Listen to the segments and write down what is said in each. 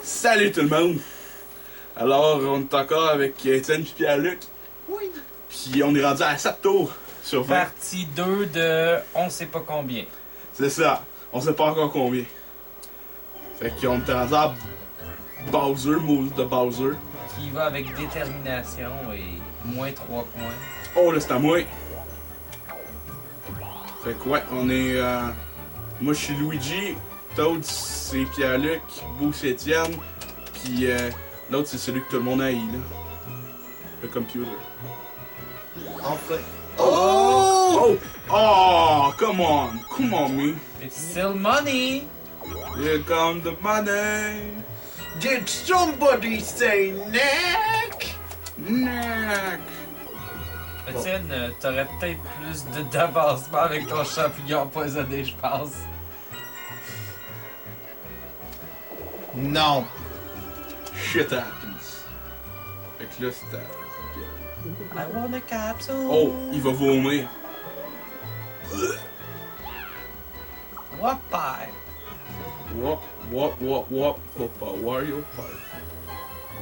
Salut tout le monde! Alors, on est encore avec Étienne et Pierre-Luc. Oui. Puis on est rendu à 7 tours sur 20. Partie 2 de on sait pas combien. C'est ça. On sait pas encore combien. Fait qu'on est rendu à Bowser, move de Bowser. Qui va avec détermination et moins 3 points. Oh là, c'est à moi. Fait que ouais, on est... moi je suis Luigi, Toad c'est Pierre-Luc, Boo c'est Étienne, puis l'autre c'est celui que tout le monde haït là. Le computer. Enfin. Oh! Oh! Come on me! It's still money! Here come the money! Did somebody say neck? Neck! Étienne, t'aurais peut-être plus d'avancement avec ton champignon empoisonné, je pense. Non. Shit happens. Fait que là c'est à... I want a capsule! Oh! Il va vomir. What pie? Wop, Papa Wario Pie.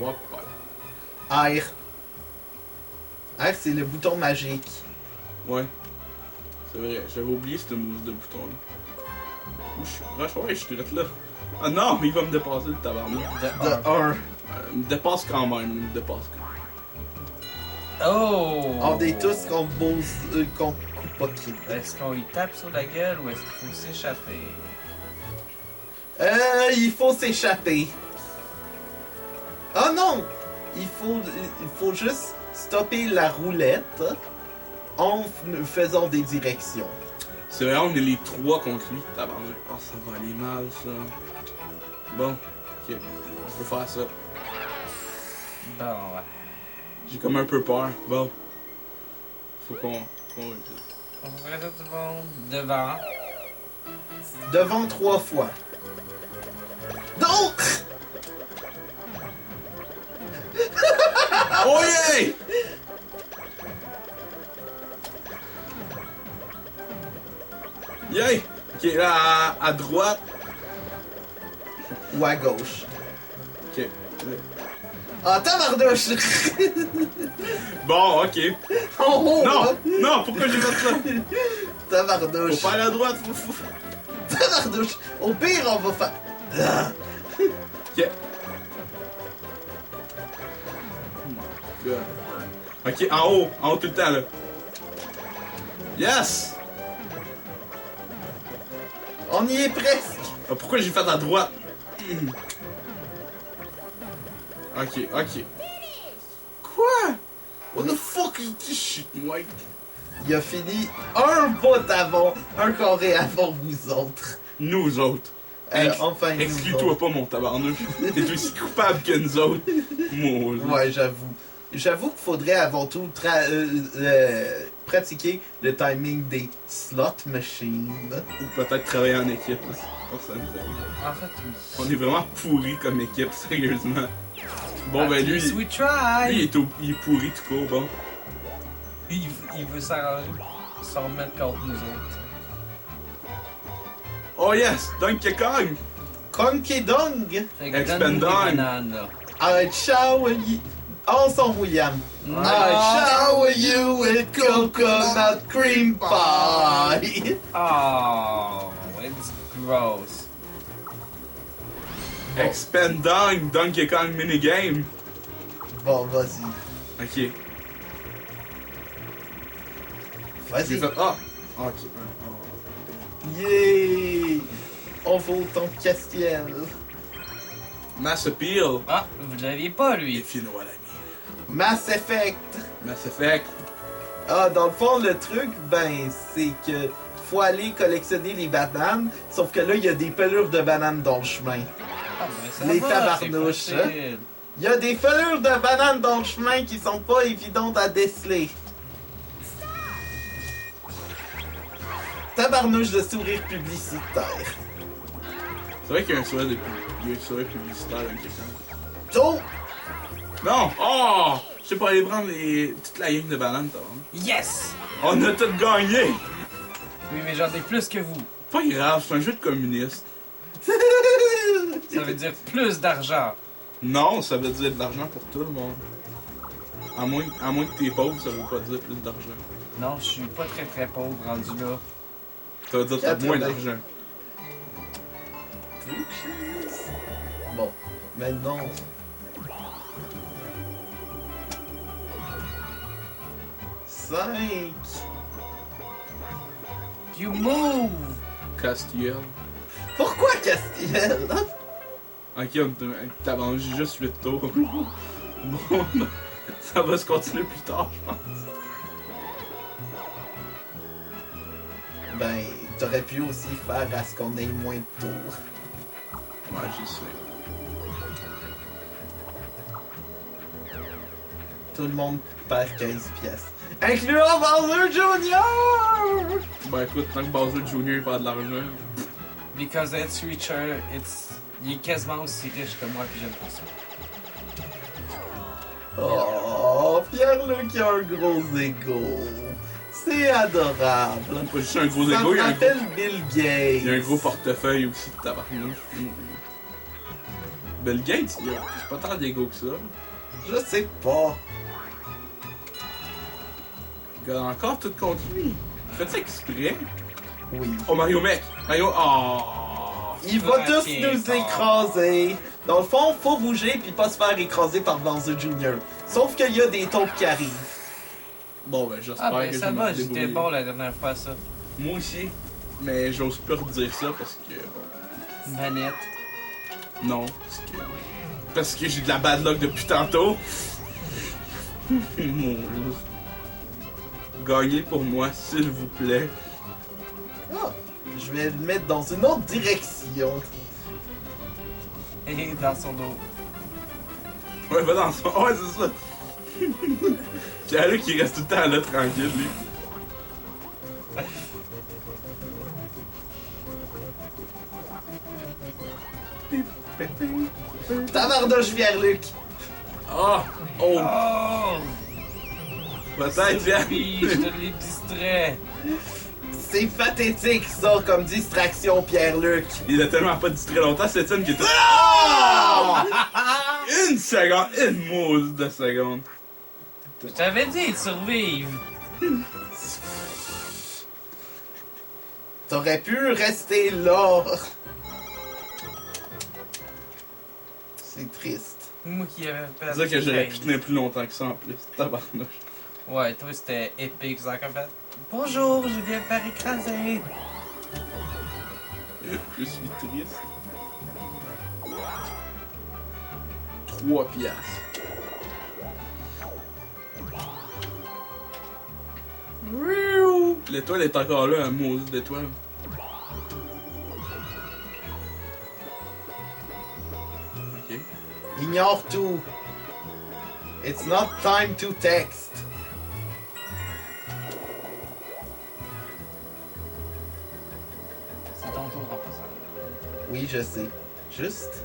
Wop pie. R. R, c'est le bouton magique. Ouais. C'est vrai, j'avais oublié ce mousse de bouton là. Où je suis? Ouais, je suis direct là. Ah non, mais il va me dépasser le tabarnak. De 1. Il me dépasse quand même, il me dépasse quand même. Oh! On est tous qu'on coupe pas qui. Est-ce qu'on y tape sur la gueule ou est-ce qu'il faut s'échapper? Il faut s'échapper. Oh non! Il faut juste stopper la roulette en faisant des directions. C'est vrai, on est les trois contre lui, tabarnak. Oh, ça va aller mal ça. Bon, ok, on peut faire ça. Bon, ouais. J'ai comme un peu peur. Bon. Faut qu'on... On ferait ça tout le monde devant. Devant 3 fois. Donc! Oh yeah! Yay! Ok, là, à droite. Ou à gauche. Ok. Ah, tabarnouche! Bon, ok. Oh, Non! Non, pourquoi j'ai fait ça? Tabarnouche. Faut pas aller à droite, faut... Tabarnouche. Au pire, on va faire... Ah. Ok. Ok, en haut tout le temps, là. Yes! On y est presque. Ah, pourquoi j'ai fait à droite? Ok. Quoi? What the fuck is this shit, Mike? Il a fini un bout avant, un carré avant vous autres. Nous autres. Enfin, nous Exclue-toi autres. pas, mon tabarnouche. T'es aussi coupable que nous autres. Moi, Ouais, j'avoue. J'avoue qu'il faudrait avant tout pratiquer le timing des slot machines. Ou peut-être travailler en équipe. Oh, ça nous aide. En fait, oui. On est vraiment pourris comme équipe, sérieusement. Bon, ben At lui, least we try. il est pourri tout court, bon. Il veut s'arranger, s'en remettre contre nous autres. Oh yes! Donkey Kong! Conky Dong! Fait que Expand donne-nous des Dong. bananes, là. I shower you. Ensemble, William. Non. I shower you with coconut cream pie. Oh, it's gross. Expanding Donkey Kong minigame! Bon, vas-y. Ok. J'ai Vas-y. fait. Ah! Ok. Yeah! On vaut ton Castiel. Mass Appeal. Ah, vous l'aviez pas, lui. If you know what I mean. Mass Effect. Mass Effect. Ah, dans le fond, le truc, ben, c'est que faut aller collectionner les bananes, sauf que là, il y a des pelures de bananes dans le chemin. Ah, ben, ça Les va, tabarnouches, c'est facile. Il y a des pelures de bananes dans le chemin qui sont pas évidentes à déceler. Tabarnouche de sourire publicitaire. C'est vrai qu'il y a un sourire publicitaire dans Donkey Kong. Oh! Non! Oh! Je sais pas aller prendre toute la gang de bananes, t'as vu? Yes! On a tout gagné! Oui, mais j'en ai plus que vous. Pas grave, c'est un jeu de communiste. Ça veut dire plus d'argent. Non, ça veut dire de l'argent pour tout le monde. À moins que t'es pauvre, ça veut pas dire plus d'argent. Non, je suis pas très pauvre rendu là. Ça veut dire que t'as moins d'argent. Bon, maintenant. Cinq. You move! Castiel. Pourquoi Castiel? Ok, t'as mangé juste 8 tours. Bon, ça va se continuer plus tard, je pense. Ben, t'aurais pu aussi faire à ce qu'on ait moins de tours. Ouais, je sais. Tout le monde perd 15 pièces. Incluant Bowser Jr! Ben écoute, tant que Bowser Jr. perd de l'argent. Because it's richer, il est quasiment aussi riche que moi, puis j'aime pas ça. Oh, Pierre-Luc a un gros ego. C'est adorable. Pas juste un gros Ça ego, me il y a un rappelle gros, Bill Gates. il y a un gros portefeuille aussi de tabarnouche. Bill Gates, il a pas tant d'ego que ça. Je sais pas. Il a encore tout contre lui. Faites ça exprès. Oui. Oh Mario mec! Mario. Oh! Il va Ah, tous tiens, nous oh. écraser. Dans le fond, faut bouger puis pas se faire écraser par Bowser Jr. Sauf qu'il y a des taupes qui arrivent. Bon ben j'espère Ah ben que ça je vais va, me j'étais débrouiller. bon la dernière fois ça. Moi aussi. Mais j'ose plus redire ça parce que. Bon, Manette. non. Parce que j'ai de la bad luck depuis tantôt. Mon Dieu. Gagnez pour moi, s'il vous plaît. Ah, je vais le mettre dans une autre direction. Et dans son dos. Ouais, va dans son. Ouais, c'est ça. Puis là, qui reste tout le temps là, tranquille, lui. Tabardoche Pierre-Luc. Ah! Oh! Oh! Peut-être, bien. Oui, je te l'ai distrait. C'est pathétique ça comme distraction Pierre-Luc. Il a tellement pas distrait longtemps, cette scène qui était. Ah! Une seconde! Une mousse de seconde. Je t'avais dit de survivre. T'aurais pu rester là. C'est triste. Moi qui avais perdu. C'est ça que j'aurais pu 15. tenir plus longtemps que ça en plus. Tabarnouche. Ouais, toi c'était épique, ça en fait. Bonjour, je viens faire écraser. Je suis triste. 3 piastres. L'étoile est encore là, un maudit d'étoile. Ok. Ignore tout. It's not time to text. C'est ton tour en passant. Oui, je sais. Juste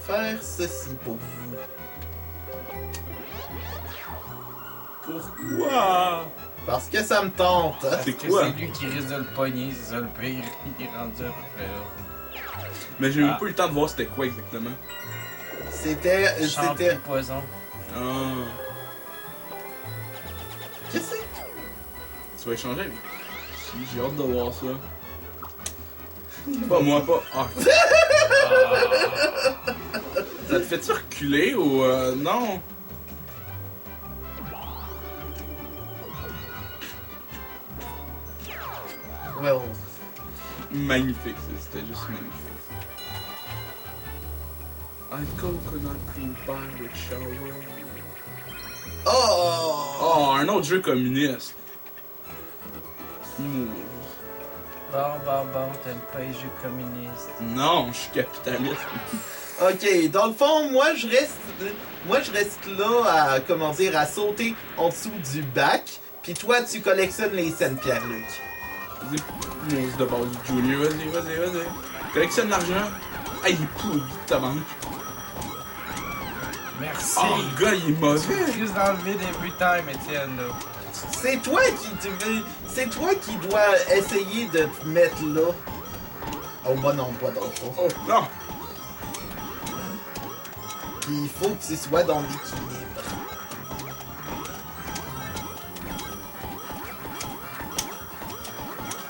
faire ceci pour vous. Pourquoi? Parce que ça me tente. C'est Que quoi? c'est lui qui risque de le pogner, c'est ça le pire. Il est rendu à peu près là. Mais j'ai même Ah. pas eu le temps de voir c'était quoi exactement. C'était. Champ C'était. poison. Ah. Qu'est-ce que Tu vas échanger avec. Si, j'ai hâte de voir ça. Pas moi, pas. Ah. Ça te fait-tu reculer ou non? c'est? Well. Magnifique, c'était juste magnifique. I coconut cream pie with shower. Oh! Oh, un autre jeu communiste. Mmh. Bon, t'aimes pas les jeux communistes. Non, je suis capitaliste. Ok, dans le fond, moi je reste là à, comment dire, à sauter en dessous du bac, puis toi tu collectionnes les scènes Pierre-Luc. Vas-y, mousse de base du Junior, vas-y. Collectionne l'argent. Ah, il est pourri, ta banque. Merci. Oh, le gars, il est mauvais. Crise dans le vide every time, Étienne, là. C'est toi qui dois essayer de te mettre là. Oh bah non, pas dans le fond. Oh, non. Puis il faut que tu sois dans l'équilibre.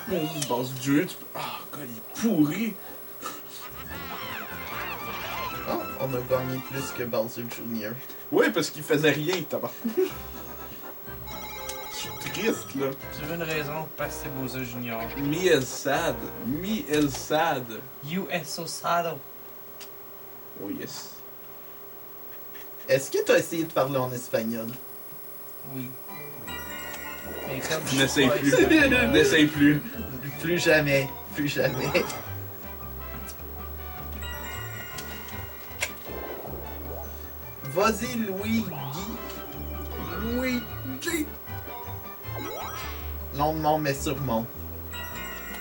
Mon base du jeu, tu peux. Ah, God, il est pourri! Oh, on a gagné plus que Bowser Jr. Ouais, parce qu'il faisait rien, tabac. Je suis triste, là. Tu veux une raison parce que c'est Bowser Junior. Me is sad. Me is sad. You are so sad. Oh, yes. Est-ce que tu as essayé de parler en espagnol? Oui. Mais comme je suis N'essaye pas plus. espagnol, N'essaye plus. Plus jamais. Plus jamais. Vas-y, Luigi. Luigi. Lentement, mais sûrement.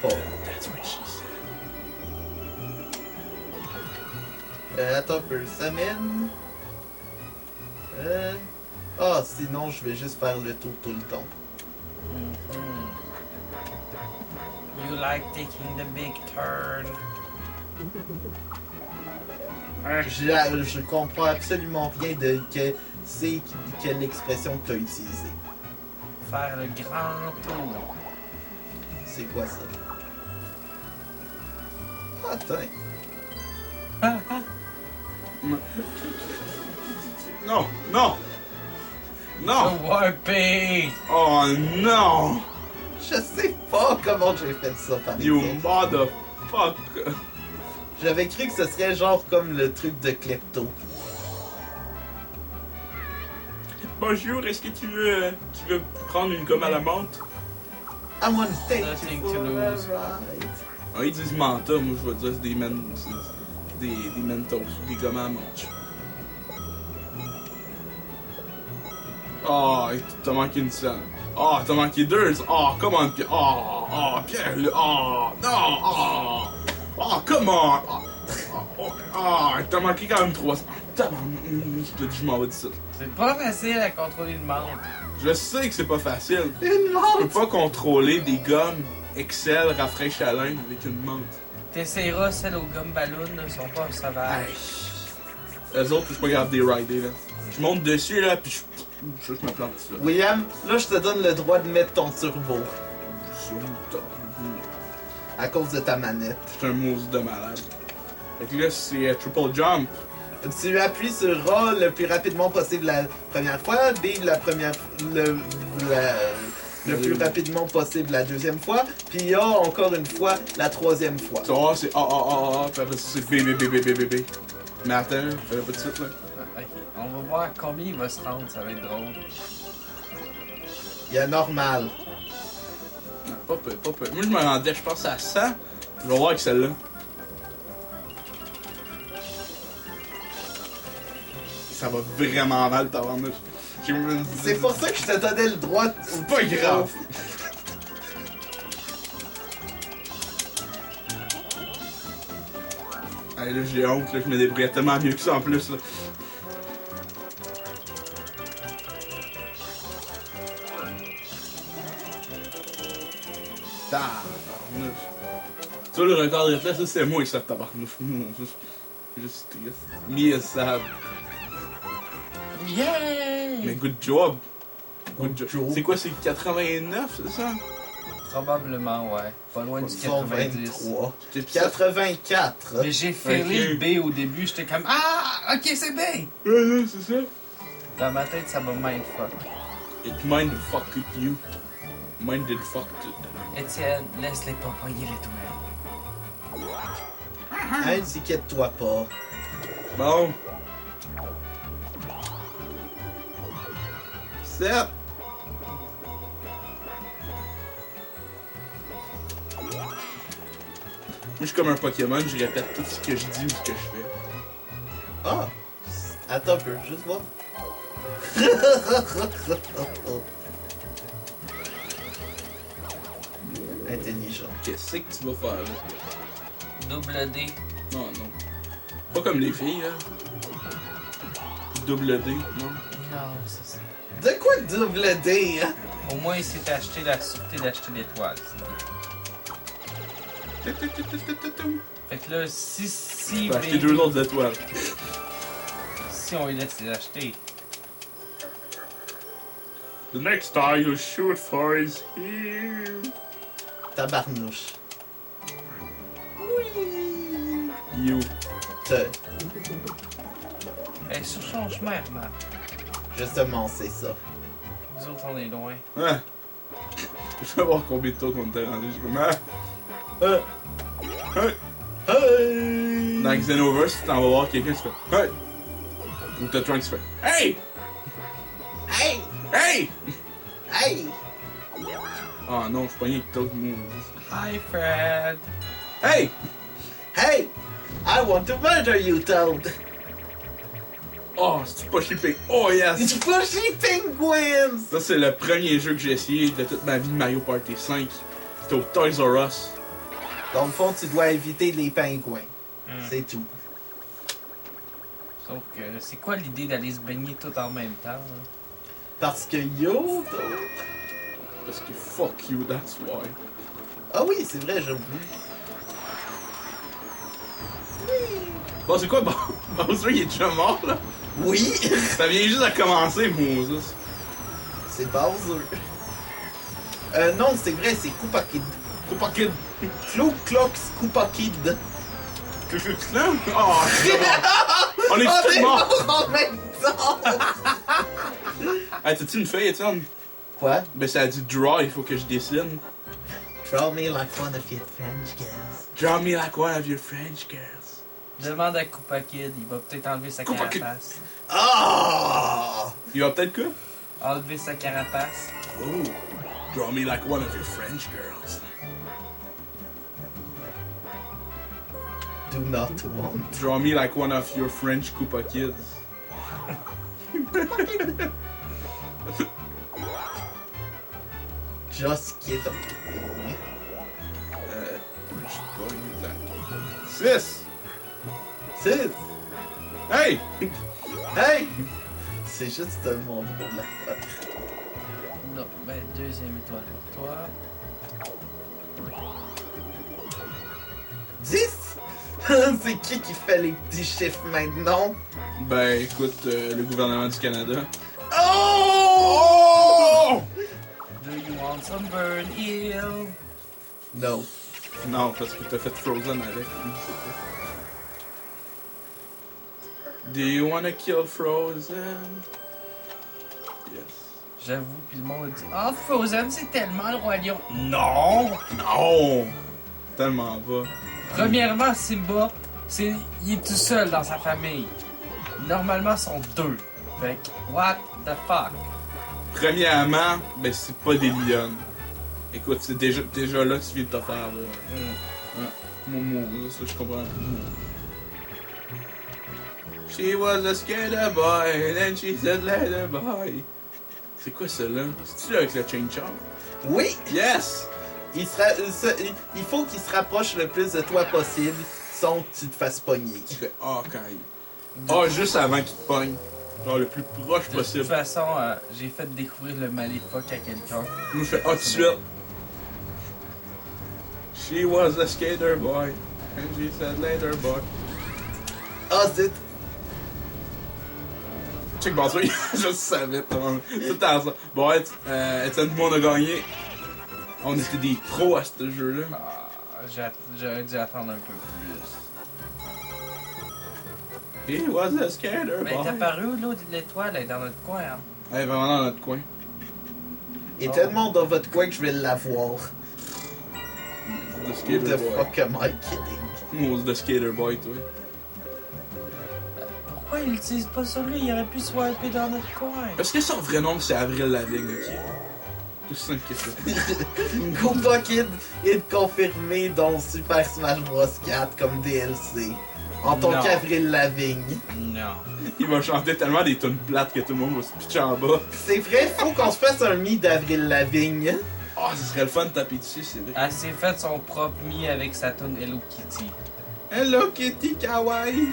Pas. That's what she said. Attends un peu. Ça mène. Ah, sinon, je vais juste faire le tour tout le temps. You like taking the big turn. Je comprends absolument rien de quelle expression que tu as utilisée. Faire le grand tour. C'est quoi ça? Ah, attends. Non, non. Non. The warping. Oh non. Je sais pas comment j'ai fait ça par You exemple. motherfucker. J'avais cru que ce serait genre comme le truc de Klepto. Bonjour, est-ce que tu veux prendre une gomme à la menthe? I wanna take Nothing you to for a lose. ride. Ah, ils disent Manta, moi je vais dire c'est des Mentos, des gommes à la menthe. Oh, t'as manqué une scène. Oh, t'as manqué deux. Oh, come on, Pierre. Oh, Pierre, oh, non, oh, come on. T'as manqué quand même trois. Je te dis, je m'en vais d'ici. C'est pas facile à contrôler le monde. Je sais que c'est pas facile. Une Tu peux menthe! pas contrôler des gommes Excel rafraîchis à laine avec une menthe. T'essayeras celles aux gommes ballons, là, sont pas sauvages. Eux autres, je peux pas garder des rider là. Je monte dessus là, puis je me plante ça. William, là je te donne le droit de mettre ton turbo à cause de ta manette. C'est un mousse de malade. Fait que là, c'est triple jump. Tu appuies sur A le plus rapidement possible la première fois, B le plus rapidement possible la deuxième fois, puis A encore une fois la troisième fois. Ça, c'est A, puis après ça, c'est B. Mais attends, fais pas de suite là. Ok, on va voir combien il va se rendre, ça va être drôle. Il y a normal. Non, pas peu. Moi, je me rendais, je pense à 100. Je vais voir avec celle-là. Ça va vraiment mal, tabarnouche. C'est pour ça que je te donnais le droit. C'est pas grave. Allez, là, j'ai honte, là, je me débrouille tellement mieux que ça en plus, là. Tabarnouche. Ça, le record de ça, c'est moi, ça, tabarnouche. Juste triste. Me sad. Yeah! Mais good job. Good job. C'est quoi, c'est 89, c'est ça? Probablement, ouais. Pas loin du 90. 123. C'est 84. Mais j'ai failli Ok. B au début, j'étais comme ah, ok, c'est B! Ouais, c'est ça. Dans ma tête, ça m'a mindfuck. It mind fucked you. Minded fucked. Étienne, laisse-les pas poigner l'étoile. Inquiète-toi pas. Bon. 7. Moi, je suis comme un Pokémon, je répète tout ce que je dis ou ce que je fais. Ah! Attends un peu, juste voir. Intelligent. Qu'est-ce que tu vas faire, là? Double D. Non. Pas comme les filles, là. Double D, non? Non, c'est ça. De quoi double D, hein? Au moins, il s'est acheté la sûreté d'acheter l'étoile. Fait que là, si Je vais acheter deux autres étoiles. si on lui laisse les acheter. The next guy you shoot for is here. Tabarnouche. You. Te- Elle est sur son chemin, man. Justement, c'est ça. Nous autres, on est loin. Hein? Je vais voir combien de temps qu'on était rendu. Je suis comme, hein? Hey! Dans Xenoverse, tu t'en vas voir quelqu'un qui fait hey! Ou t'as Trunks qui fait hey! Hey! Hey! Hey! Ah non, je suis pogné avec d'autres mots. Hi, Fred. Hey! Hey! I want to murder you, Toad! Oh, c'est pas shipping. Oh yes! It's Pushy Penguins! Ça, c'est le premier jeu que j'ai essayé de toute ma vie de Mario Party 5. C'était au Toys R Us. Dans le fond, tu dois éviter les pingouins. Hmm. C'est tout. Sauf que c'est quoi l'idée d'aller se baigner tout en même temps? Là? Parce que yo, Toad... Parce que fuck you, that's why. Ah oui, c'est vrai, j'ai oublié. Bon, c'est quoi, Bowser, il est déjà mort, là? Oui! Ça vient juste à commencer, Moses. C'est Bowser. Non, c'est vrai, c'est Koopa Kid. Koopa Kid. Clo Clox Koopa Kid. Que je suis là? Oh, c'est bon. On est On tous est morts! morts en même temps! Hey, t'as-tu une feuille, Étienne? Quoi? Ben, ça a dit draw, il faut que je dessine. Draw me like one of your French girls. Draw me like one of your French girls. Demande à Koopa Kid, il va peut-être enlever sa Koopa Kid. carapace. Ah! Il va peut-être quoi? Enlever sa carapace. Oh, draw me like one of your French girls. Do not want. Draw me like one of your French Koopa Kids. Just kidding. Je suis pas une blague. 6! C'est... Hey! Hey! C'est juste mon drôle de la fois. Non, ben deuxième étoile pour toi. 10? C'est qui fait les petits chiffres maintenant? Ben, écoute, le gouvernement du Canada. Oh! Do you want some burn eel? No. Non, parce que t'as fait Frozen avec. Do you wanna kill Frozen? Yes. J'avoue, puis le monde dit oh, Frozen, c'est tellement le roi lion. Non! Non! Tellement pas. Premièrement, Simba, il est tout seul dans sa famille. Normalement, ils sont deux. Fait que, what the fuck? Premièrement, ben c'est pas des lions. Écoute, c'est déjà là tu viens de te faire avoir. Momo, ça je comprends. She was a skater boy, and then she said later boy. C'est quoi celle-là? C'est-tu là avec le chain chomp? Oui! Yes! Il faut qu'il se rapproche le plus de toi possible sans que tu te fasses pogner. Tu fais ah quand il. Ah, juste avant qu'il te pogne. Genre le plus proche De possible. toute façon, j'ai fait découvrir le Maléfique à quelqu'un. Moi je fais ah tout de suite. She was a skater boy, and she said later boy. Ah, zut! Check Bowser, je savais, tout à ça. Bon, Étienne, tout le monde a gagné. On était des pros à ce jeu-là. Ah, j'aurais dû attendre un peu plus. He was a skater Mais boy. t'as paru où l'autre l'étoile? Elle est dans notre coin, hein? Elle est vraiment dans notre coin. Il est tellement dans votre coin que je vais l'avoir. The Who skater the boy. fuck am I kidding? Moi, the skater boy, toi. Pourquoi il l'utilise pas sur lui? Il aurait pu swiper dans notre coin. Parce que son vrai nom, c'est Avril Lavigne, ok? Tout simple que ça. Koopa Kid est confirmé dans Super Smash Bros 4 comme DLC. En tant Non. qu'Avril Lavigne. Non. Il va chanter tellement des tunes plates que tout le monde va se pitcher en bas. C'est vrai, faut qu'on se fasse un mi d'Avril Lavigne. Ah, ce serait le fun de taper dessus, c'est vrai. Elle s'est fait son propre mi avec sa tune Hello Kitty. Hello Kitty Kawaii.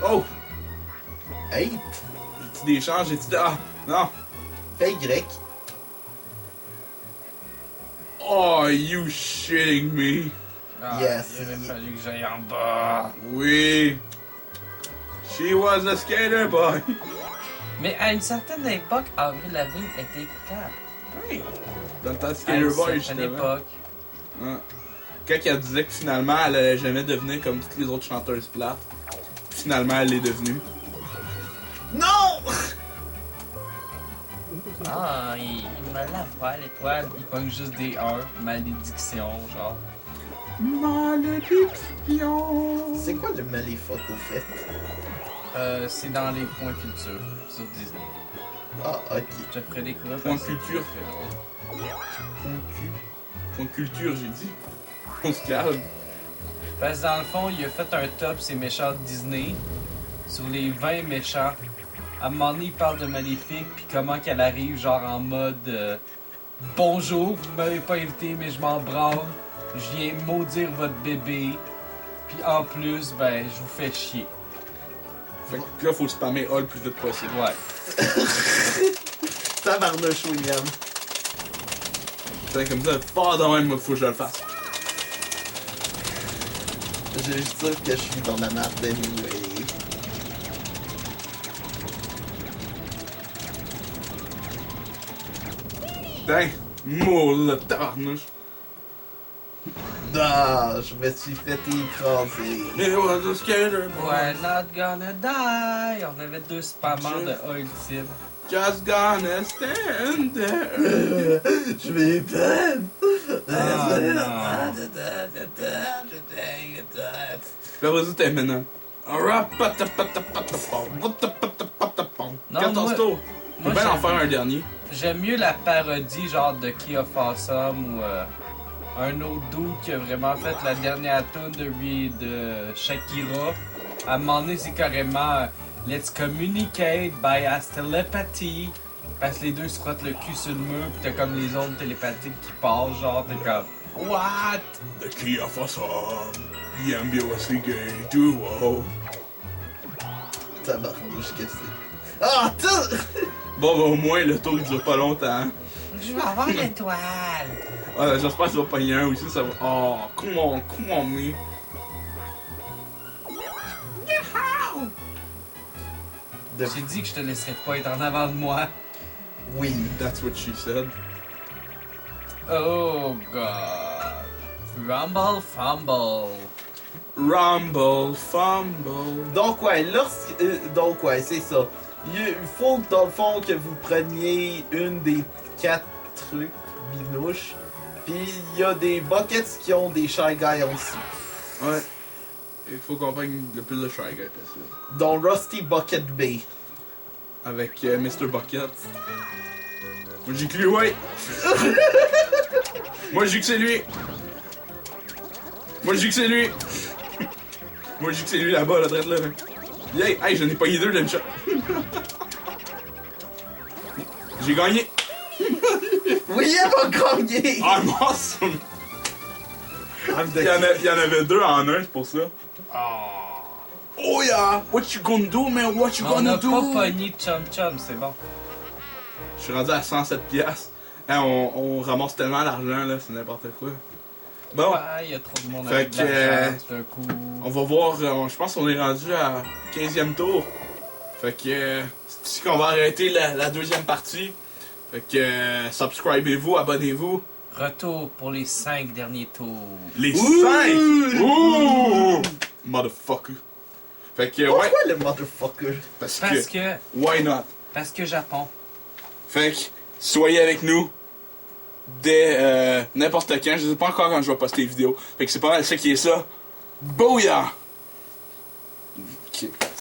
Oh! Hey, J'ai-tu des chances? J'ai-tu des... Ah! Non! fais Y. Oh, you shitting me! Ah, Yes. il aurait fallu que j'aille en bas. Oui. She was a skater boy. Mais à une certaine époque, Avril Lavigne était écoutable. Oui. Dans le temps de À skater une boy, certaine justement. époque. Ouais. Quand elle disait que finalement, elle allait jamais devenir comme toutes les autres chanteuses plates. Finalement, elle l'est devenue. Non! Ah, il me la voit l'étoile. Il pogne juste des heures. Malédiction, genre. Malédiction. C'est quoi le Maléfoc au fait? C'est dans les points culture sur Disney. Ah, ok. Je te ferai découvrir. Point parce que culture. c'est très drôle. Point culture, j'ai dit. On se calme. Parce que dans le fond, il a fait un top, c'est méchants de Disney. Sur les 20 méchants. À un moment donné, il parle de Maléfique, puis comment qu'elle arrive, genre en mode bonjour, vous m'avez pas invité, mais je m'en branle. Je viens maudire votre bébé. Puis en plus, ben, je vous fais chier. Fait que là, faut spammer all le plus vite possible. Ouais. Tabarnouche, William. C'est comme ça, pas de même, moi, faut que je le fasse. J'ai juste dire que je suis dans la merde anyway. Putain, moule, tabarnouche. Ah, je me suis fait écraser. It was a skater boy. We're not gonna die. On avait deux spammers de A ultime. Just gonna stand there. Je vais peine. Ah, non. Le résultat est maintenant. Non, 14 tours. On moi, peut bien en j'aime- faire un dernier. J'aime mieux la parodie genre de Key of Awesome ou un autre dude qui a vraiment fait la dernière tune de Shakira. À un moment donné, c'est carrément Let's communicate by as telepathy. Parce que les deux se frottent le cul sur le mur, pis t'as comme les ondes télépathiques qui passent, genre t'es comme What? The key of awesome. The ambiguously gay duo. Tabarnouche, qu'est-ce que c'est? Ah, tout! Bon, ben, au moins, le tour il dure pas longtemps. Je veux avoir l'étoile. J'espère que ça va pogner un aussi, ça va. Oh, come on, me. J'ai dit que je te laisserais pas être en avant de moi. Oui. That's what she said. Oh god. Rumble fumble. Rumble, fumble. Donc ouais, c'est ça. Il faut dans le fond que vous preniez une des 4 trucs binouches. Puis il y a des buckets qui ont des Shy Guys en dessous. Ouais. Il faut qu'on prenne le plus de Shy Guy possible. Dont Rusty Bucket Bay. Avec Mr. Bucket. Moi j'ai que lui, ouais. Moi j'ai que c'est lui. Moi j'ai que c'est lui. Moi j'ai que c'est lui là-bas, là, drette là. Yeah, hey, j'en ai pas eu deux d'une shot. J'ai gagné. William a gagné! I'm awesome. Il y en avait deux en un, c'est pour ça. Oh yeah, what you gonna do, man? What you On gonna a do? pas pogné Chum Chum, c'est bon. Je suis rendu à 107 piastres. Hein, on ramasse tellement l'argent, là, c'est n'importe quoi. Bon, Ouais, il y a trop de monde Fait avec de que, l'argent tout d'un coup. on va voir, je pense qu'on est rendu à 15e tour. Fait que c'est ici qu'on va arrêter la deuxième partie. Fait que subscribez-vous, abonnez-vous. Retour pour les 5 derniers tours. Les 5! Ouh! Motherfucker. Fait que ouais, Pourquoi le motherfucker? parce Parce que que. why not? Parce que Japon. Fait que soyez avec nous dès n'importe quand. Je sais pas encore quand je vais poster les vidéos. Fait que c'est pas mal ça qui est ça. Booyah!